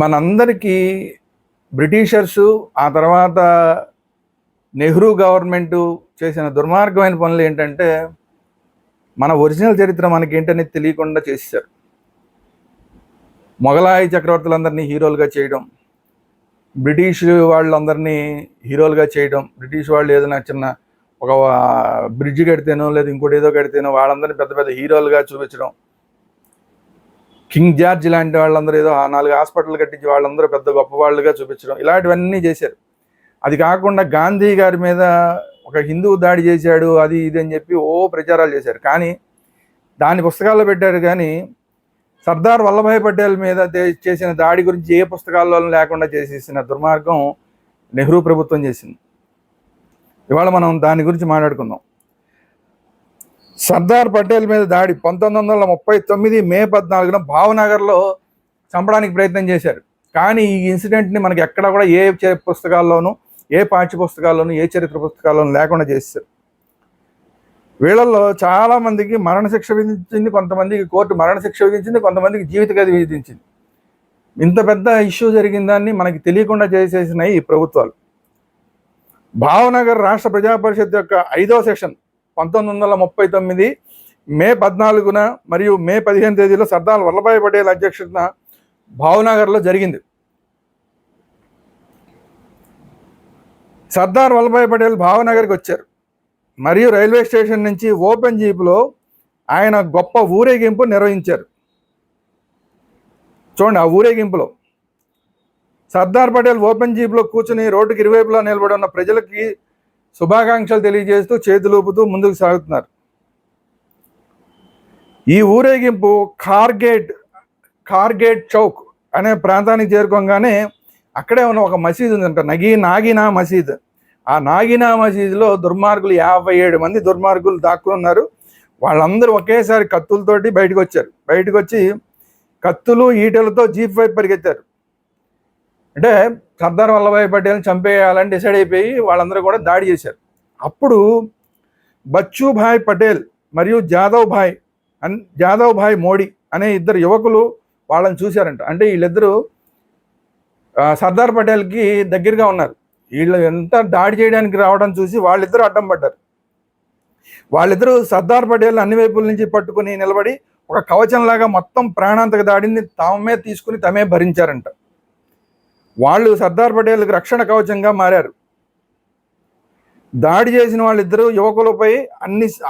మనందరికీ బ్రిటిషర్సు ఆ తర్వాత నెహ్రూ గవర్నమెంటు చేసిన దుర్మార్గమైన పనులు ఏంటంటే మన ఒరిజినల్ చరిత్ర మనకేంటనేది తెలియకుండా చేశారు. మొఘలాయి చక్రవర్తులందరినీ హీరోలుగా చేయడం, బ్రిటిష్ వాళ్ళందరినీ హీరోలుగా చేయడం, బ్రిటిష్ వాళ్ళు ఏదైనా చిన్న ఒక బ్రిడ్జ్ కడితేనో లేదా ఇంకోటి ఏదో కడితేనో వాళ్ళందరినీ పెద్ద పెద్ద హీరోలుగా చూపించడం, కింగ్ జార్జ్ లాంటి వాళ్ళందరూ ఏదో 4 హాస్పిటల్ కట్టించి వాళ్ళందరూ పెద్ద గొప్ప వాళ్ళుగా చూపించడం, ఇలాంటివన్నీ చేశారు. అది కాకుండా గాంధీ గారి మీద ఒక హిందువు దాడి చేశాడు అది ఇది అని చెప్పి ప్రచారాలు చేశారు. కానీ దాని పుస్తకాల్లో పెట్టారు. కానీ సర్దార్ వల్లభాయ్ పటేల్ మీద చేసిన దాడి గురించి ఏ పుస్తకాల్లో లేకుండా చేసేసిన దుర్మార్గం నెహ్రూ ప్రభుత్వం చేసింది. ఇవాళ మనం దాని గురించి మాట్లాడుకుందాం. సర్దార్ పటేల్ మీద దాడి 1939 మే 14న భావనగర్లో చంపడానికి ప్రయత్నం చేశారు. కానీ ఈ ఇన్సిడెంట్ని మనకి ఎక్కడ కూడా ఏ పుస్తకాల్లోనూ, ఏ పాఠ్య పుస్తకాల్లోనూ, ఏ చరిత్ర పుస్తకాల్లోనూ లేకుండా చేశారు. వీళ్ళల్లో చాలామందికి మరణశిక్ష విధించింది, కొంతమందికి కోర్టు మరణశిక్ష విధించింది, కొంతమందికి జీవిత ఖైదు విధించింది. ఇంత పెద్ద ఇష్యూ జరిగిందాన్ని మనకి తెలియకుండా చేసేసినాయి ఈ ప్రభుత్వాలు. భావనగర్ రాష్ట్ర ప్రజా పరిషత్ యొక్క 5వ సెషన్ 1939 మే 14న మరియు మే 15 తేదీలో సర్దార్ వల్లభాయ్ పటేల్ అధ్యక్షతన భావనగర్లో జరిగింది. సర్దార్ వల్లభాయ్ పటేల్ భావనగర్కి వచ్చారు మరియు రైల్వే స్టేషన్ నుంచి ఓపెన్ జీప్లో ఆయన గొప్ప ఊరేగింపు నిర్వహించారు. చూడండి, ఆ ఊరేగింపులో సర్దార్ పటేల్ ఓపెన్ జీప్లో కూర్చుని రోడ్డుకి ఇరువైపులా నిలబడి ఉన్న ప్రజలకి శుభాకాంక్షలు తెలియజేస్తూ చేతులూపుతూ ముందుకు సాగుతున్నారు. ఈ ఊరేగింపు కార్గేట్ చౌక్ అనే ప్రాంతానికి చేరుకోగానే అక్కడే ఉన్న ఒక మసీదు ఉందంట, నాగినా మసీద్. ఆ నాగినా మసీదులో దుర్మార్గులు 57 మంది దుర్మార్గులు దాక్కున్నారు. వాళ్ళందరూ ఒకేసారి కత్తులతోటి బయటకు వచ్చారు. బయటకు వచ్చి కత్తులు ఈటలతో జీప్ వైపు పరిగెత్తారు. అంటే సర్దార్ వల్లభాయ్ పటేల్ని చంపేయాలని డిసైడ్ అయిపోయి వాళ్ళందరూ కూడా దాడి చేశారు. అప్పుడు బచ్చుభాయ్ పటేల్ మరియు జాదవ్ భాయ్ మోడీ అనే 2 యువకులు వాళ్ళని చూశారంట. అంటే వీళ్ళిద్దరూ సర్దార్ పటేల్కి దగ్గరగా ఉన్నారు. వీళ్ళు ఎంత దాడి చేయడానికి రావడం చూసి వాళ్ళిద్దరూ అడ్డం పడ్డారు. వాళ్ళిద్దరూ సర్దార్ పటేల్ అన్ని వైపుల నుంచి పట్టుకుని నిలబడి ఒక కవచంలాగా మొత్తం ప్రాణాంతక దాడిని తామే తీసుకుని తమే భరించారంట. వాళ్ళు సర్దార్ పటేల్కి రక్షణ కవచంగా మారారు. దాడి చేసిన వాళ్ళిద్దరూ యువకులపై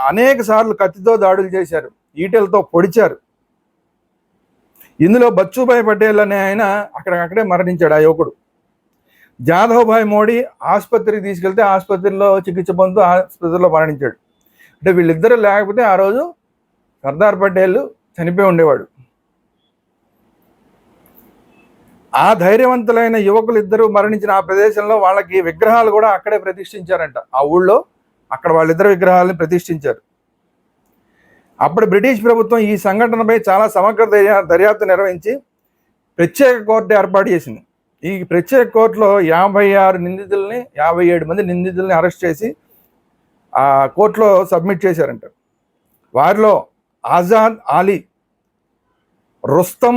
అనేక సార్లు కత్తితో దాడులు చేశారు, ఈటెలతో పొడిచారు. ఇందులో బచ్చుభాయ్ పటేల్ అనే ఆయన అక్కడే మరణించాడు. ఆ యువకుడు జాదవ్ భాయ్ మోడీ ఆసుపత్రికి తీసుకెళ్తే ఆసుపత్రిలో చికిత్స పొందుతూ ఆసుపత్రిలో మరణించాడు. అంటే వీళ్ళిద్దరూ లేకపోతే ఆ రోజు సర్దార్ పటేల్ చనిపోయి ఉండేవాడు. ఆ ధైర్యవంతులైన యువకులు ఇద్దరు మరణించిన ఆ ప్రదేశంలో వాళ్ళకి విగ్రహాలు కూడా అక్కడే ప్రతిష్ఠించారంట. ఆ ఊళ్ళో అక్కడ వాళ్ళిద్దరు విగ్రహాలను ప్రతిష్ఠించారు. అప్పుడు బ్రిటిష్ ప్రభుత్వం ఈ సంఘటనపై చాలా సమగ్ర దర్యాప్తు నిర్వహించి ప్రత్యేక కోర్టు ఏర్పాటు చేసింది. ఈ ప్రత్యేక కోర్టులో 57 మంది నిందితుల్ని అరెస్ట్ చేసి ఆ కోర్టులో సబ్మిట్ చేశారంట. వారిలో ఆజాద్ ఆలీ, రుస్తం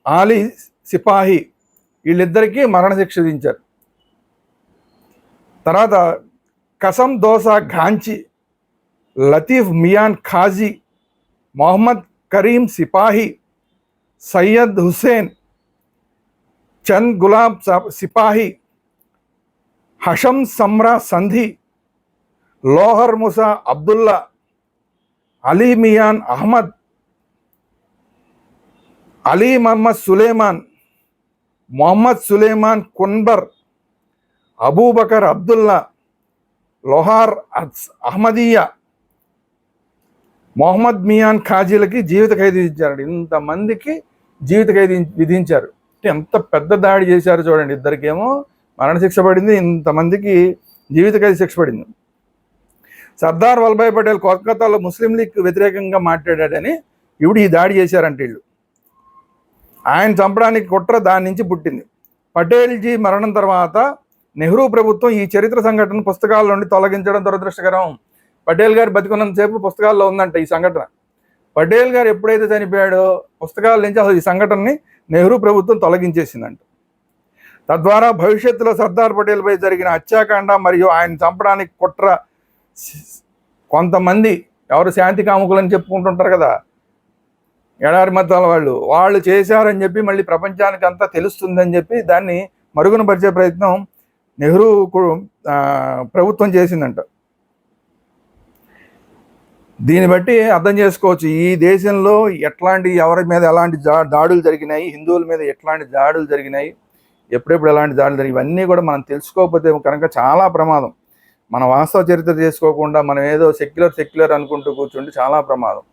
ఆలీ సిపాహి వీళ్ళిద్దరికీ మరణశిక్ష విధించారు. తర్వాత కసం దోసా ఘాంచి, లతీఫ్ మియాన్ ఖాజీ, మొహమ్మద్ కరీం సిపాహి, సయ్యద్ హుసేన్, చంద్ గులాబ్ సిపాహి, హషం సమ్రా సంధి, లోహర్ ముసా అబ్దుల్లా, అలీ మియాన్ అహ్మద్, అలీ మహమ్మద్ సులేమాన్, మొహమ్మద్ సులేమాన్ కున్బర్, అబూబకర్ అబ్దుల్లా, లోహార్ అహ్మదియా, మొహమ్మద్ మియాన్ ఖాజీలకి జీవిత ఖైదు విధించారు. ఇంతమందికి జీవిత ఖైదు విధించారు. అంటే ఎంత పెద్ద దాడి చేశారు చూడండి. ఇద్దరికేమో మరణశిక్ష పడింది, ఇంతమందికి జీవిత ఖైదు శిక్ష పడింది. సర్దార్ వల్లభాయ్ పటేల్ కోల్కతాలో ముస్లిం లీగ్ వ్యతిరేకంగా మాట్లాడాడని ఇప్పుడు ఈ దాడి చేశారంటే వీళ్ళు. ఆయన చంపడానికి కుట్ర దాని నుంచి పుట్టింది. పటేల్జీ మరణం తర్వాత నెహ్రూ ప్రభుత్వం ఈ చరిత్ర సంఘటన పుస్తకాల నుండి తొలగించడం దురదృష్టకరం. పటేల్ గారు బతికున్నంతసేపు పుస్తకాల్లో ఉందంట ఈ సంఘటన. పటేల్ గారు ఎప్పుడైతే చనిపోయాడో పుస్తకాల నుంచి అసలు ఈ సంఘటనని నెహ్రూ ప్రభుత్వం తొలగించేసిందంట. తద్వారా భవిష్యత్తులో సర్దార్ పటేల్పై జరిగిన హత్యాకాండ మరియు ఆయన చంపడానికి కుట్ర కొంతమంది ఎవరు శాంతి కాముకులని చెప్పుకుంటుంటారు కదా, ఎడారి మతాల వాళ్ళు చేశారని చెప్పి మళ్ళీ ప్రపంచానికి అంతా తెలుస్తుందని చెప్పి దాన్ని మరుగున పరిచే ప్రయత్నం నెహ్రూ ప్రభుత్వం చేసిందంట. దీన్ని బట్టి అర్థం చేసుకోవచ్చు ఈ దేశంలో ఎవరి మీద ఎలాంటి దాడులు జరిగినాయి, హిందువుల మీద ఎట్లాంటి దాడులు జరిగినాయి, ఎప్పుడెప్పుడు ఎలాంటి దాడులు జరిగినాయి, ఇవన్నీ కూడా మనం తెలుసుకోకపోతే కనుక చాలా ప్రమాదం. మన వాస్తవ చరిత్ర చేసుకోకుండా మనం ఏదో సెక్యులర్ అనుకుంటూ కూర్చుంటే చాలా ప్రమాదం.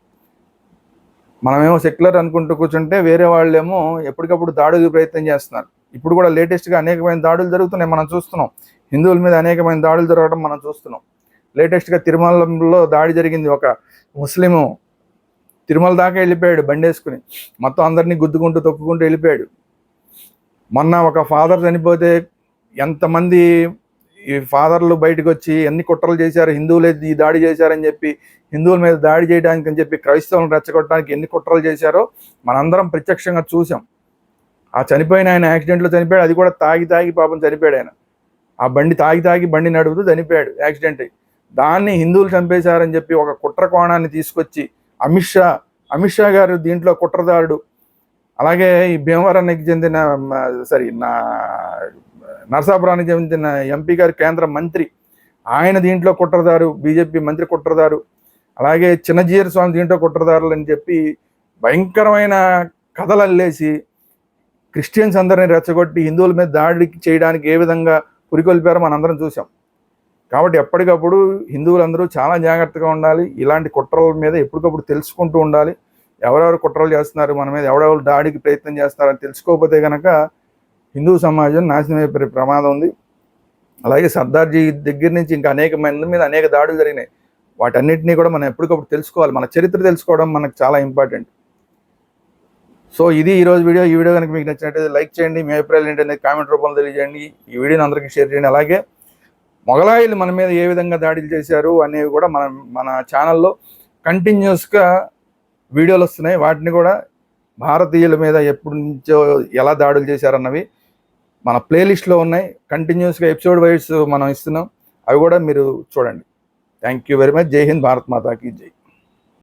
మనమేమో సెక్యులర్ అనుకుంటూ కూర్చుంటే వేరే వాళ్ళేమో ఎప్పటికప్పుడు దాడులకు ప్రయత్నం చేస్తున్నారు. ఇప్పుడు కూడా లేటెస్ట్గా అనేకమైన దాడులు జరుగుతున్నాయి, మనం చూస్తున్నాం. హిందువుల మీద అనేకమైన దాడులు జరగడం మనం చూస్తున్నాం. లేటెస్ట్గా తిరుమలలో దాడి జరిగింది. ఒక ముస్లిము తిరుమల దాకా వెళ్ళిపోయాడు బండేసుకుని, మొత్తం అందరినీ గుద్దుకుంటూ తొక్కుకుంటూ వెళ్ళిపోయాడు. మొన్న ఒక ఫాదర్ చనిపోతే ఎంతమంది ఈ ఫాదర్లు బయటకు వచ్చి ఎన్ని కుట్రలు చేశారు, హిందువులే ఈ దాడి చేశారని చెప్పి, హిందువుల మీద దాడి చేయడానికి అని చెప్పి క్రైస్తవులను రెచ్చగొట్టడానికి ఎన్ని కుట్రలు చేశారో మనందరం ప్రత్యక్షంగా చూసాం. ఆ చనిపోయిన ఆయన యాక్సిడెంట్లో చనిపోయాడు. అది కూడా తాగి పాపం చనిపోయాడు ఆయన. ఆ తాగి బండి నడుపుతూ చనిపోయాడు యాక్సిడెంట్ అయ్యి. దాన్ని హిందువులు చంపేశారని చెప్పి ఒక కుట్ర కోణాన్ని తీసుకొచ్చి అమిత్ షా గారు దీంట్లో కుట్రదారుడు. అలాగే ఈ భీమవరానికి చెందిన నరసాపురానికి చెందిన ఎంపీ గారు కేంద్ర మంత్రి, ఆయన దీంట్లో కుట్రదారు, బీజేపీ మంత్రి కుట్రదారు. అలాగే చిన్నజీయర్ స్వామి దీంట్లో కుట్రదారులు అని చెప్పి భయంకరమైన కథలు అల్లేసి క్రిస్టియన్స్ అందరినీ రెచ్చగొట్టి హిందువుల మీద దాడి చేయడానికి ఏ విధంగా పురికొల్పారో మనందరం చూసాం. కాబట్టి ఎప్పటికప్పుడు హిందువులందరూ చాలా జాగ్రత్తగా ఉండాలి. ఇలాంటి కుట్రల మీద ఎప్పటికప్పుడు తెలుసుకుంటూ ఉండాలి. ఎవరెవరు కుట్రలు చేస్తున్నారు, మన మీద ఎవరెవరు దాడికి ప్రయత్నం చేస్తున్నారని తెలుసుకోకపోతే కనుక హిందూ సమాజం నాశనం అయిపోయే ప్రమాదం ఉంది. అలాగే సర్దార్జీ దగ్గర నుంచి ఇంకా అనేక మంది మీద అనేక దాడులు జరిగినాయి. వాటన్నిటినీ కూడా మనం ఎప్పటికప్పుడు తెలుసుకోవాలి. మన చరిత్ర తెలుసుకోవడం మనకు చాలా ఇంపార్టెంట్. సో ఇది ఈరోజు వీడియో. ఈ వీడియో కనుక మీకు నచ్చినట్టయితే లైక్ చేయండి. మీ అభిప్రాయాలు ఏంటనేది కామెంట్ రూపంలో తెలియజేయండి. ఈ వీడియోని అందరికీ షేర్ చేయండి. అలాగే మొఘలాయిలు మన మీద ఏ విధంగా దాడులు చేశారు అనేవి కూడా మన ఛానల్లో కంటిన్యూస్గా వీడియోలు వస్తున్నాయి. వాటిని కూడా భారతీయుల మీద ఎప్పటి నుంచో ఎలా దాడులు చేశారన్నవి మన ప్లేలిస్ట్లో ఉన్నాయి. కంటిన్యూస్గా ఎపిసోడ్ వైజ్ మనం ఇస్తున్నాం. అవి కూడా మీరు చూడండి. Thank you very much. జై హింద్, భారత్ మాతాకి జై.